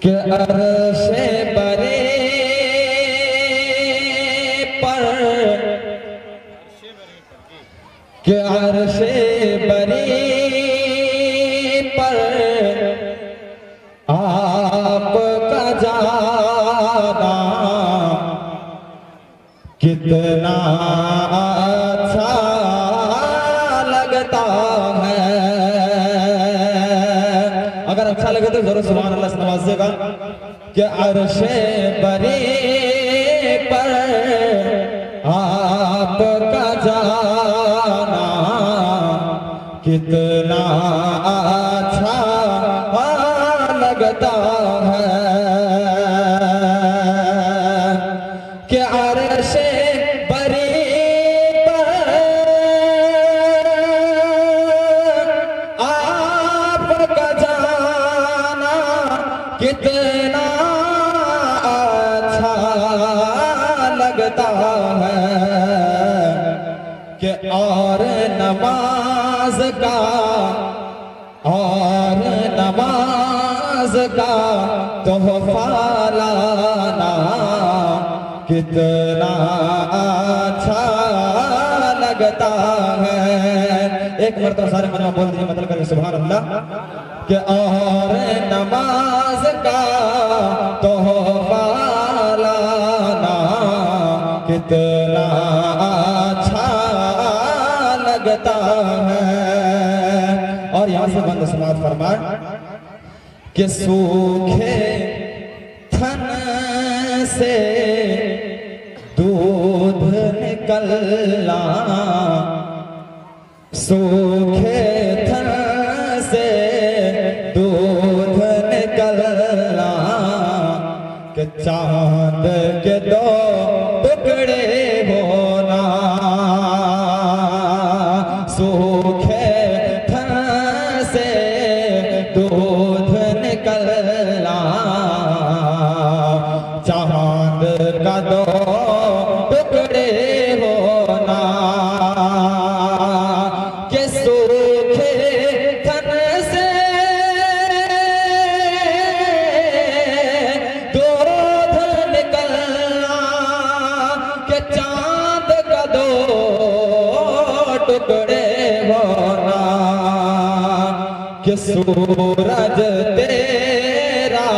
कि अर्शे बरे पर, कि अर्शे बरे पर आपका जाना कितना अच्छा लगता है। अगर अच्छा लगे तो जरूर सुभान अल्लाह से नवाजिएगा। कि अर्शे बरी पर आपका जाना कितना अच्छा लगता है। कि अर्शे बरी पर आपका जाना कितना अच्छा लगता है। कि और नमाज का, और नमाज का तोहफा लाना कितना अच्छा लगता है। एक मरतबा सारे मजमा बोल दीजिए, मतलब करें सुभान अल्लाह। कि और नमाज का तोहफा लाना कितना अच्छा लगता है। और यहाँ से बंद समाज फरमाए कि सूखे थन से दूध निकलना, सूखे थन से दूध निकलना। कि चांद के दो टुकड़े होना, सूखे थन से दूध निकलना। चांद का दो टुकड़े होना। कि सूखे थन से दूध निकलना। कि चांद का दो टुकड़े होना। कि सूरज तेरा,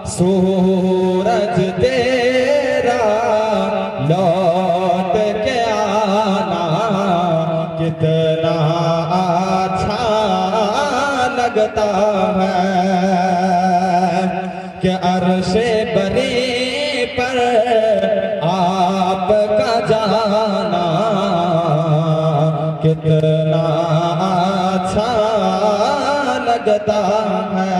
सूरज तेरा लौट के आना कितना अच्छा लगता है। कि अर्शे बरी पर आपका जाना कितना अच्छा लगता है।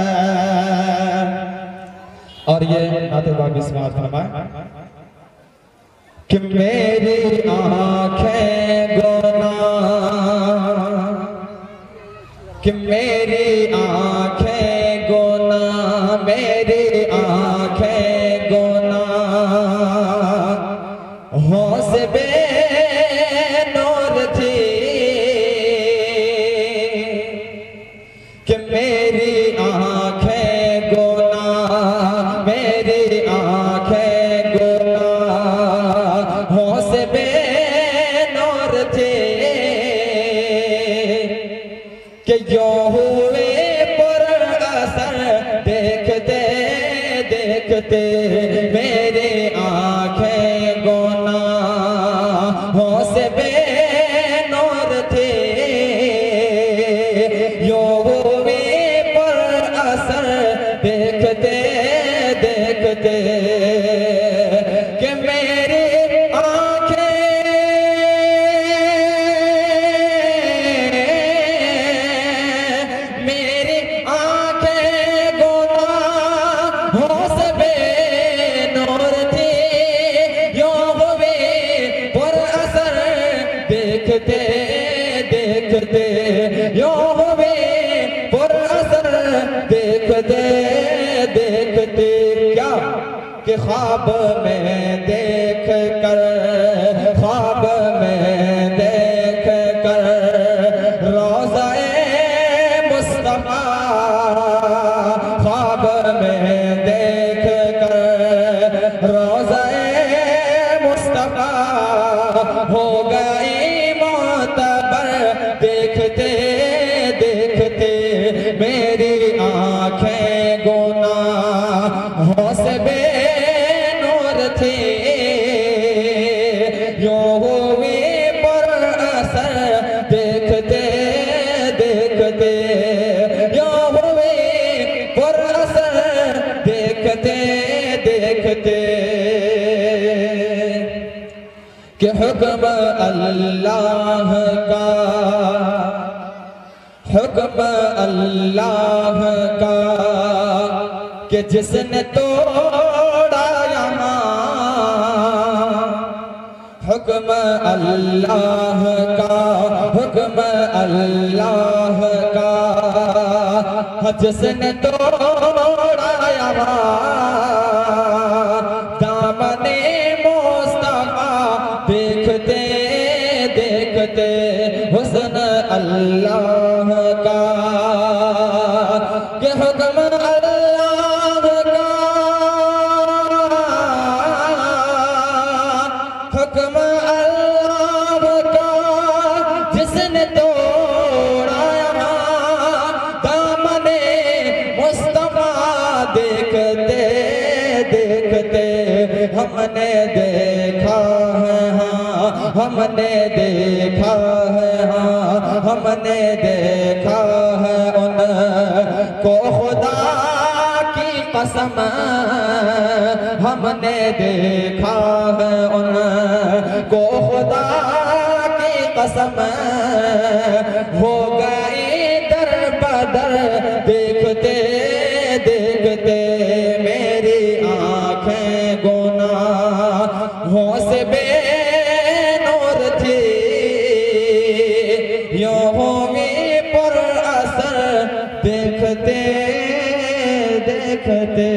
और ये नाते बाबी समाज फरमाए कि मेरी आंखें गुनाह, कि मेरी आंखें गुनाह, मेरी आंखें गुनाह हो से बेनूर थी। कि मेरी आंखें गुनाह, मेरी आंखें गुनाह हो से बेनूर थी। कि जो हुए पर असर देखते देखते मेरी आंखें गुनाह हो से बेनूर थी। यो हुए पर असर देखते देखते कि मेरी आंखें, मेरी आंखें गुनाह हो से बेनूर थी। यो हुए पर असर देखते देखते, यो हुए पर असर देखते देखते। क्या कि ख्वाब में देख कर, ख्वाब में देख कर रोज़ा-ए मुस्तफ़ा, ख्वाब में देखते कि हुक्म अल्लाह का, हुक्म अल्लाह का कि जिसने तोड़ा यहाँ, हुक्म अल्लाह का, हुक्म अल्लाह का जिसने तोड़ा यहाँ, दामने मुस्तफा देखते देखते हुस्न अल्लाह का कि हुक्म अल्लाह का, हुक्म अल्लाह का जिसने तोड़ा यहाँ, दामने मुस्तफा देखते देखते हमने देखा है, हाँ हमने देखा है, हाँ हमने देखा है उनको खुदा की कसम, हमने देखा है उनको खुदा की कसम, हो गई दर बदर देखते देखते मेरी आँखें गुनाहों से बेनूर थी, यूं हुई पर असर देखते देखते।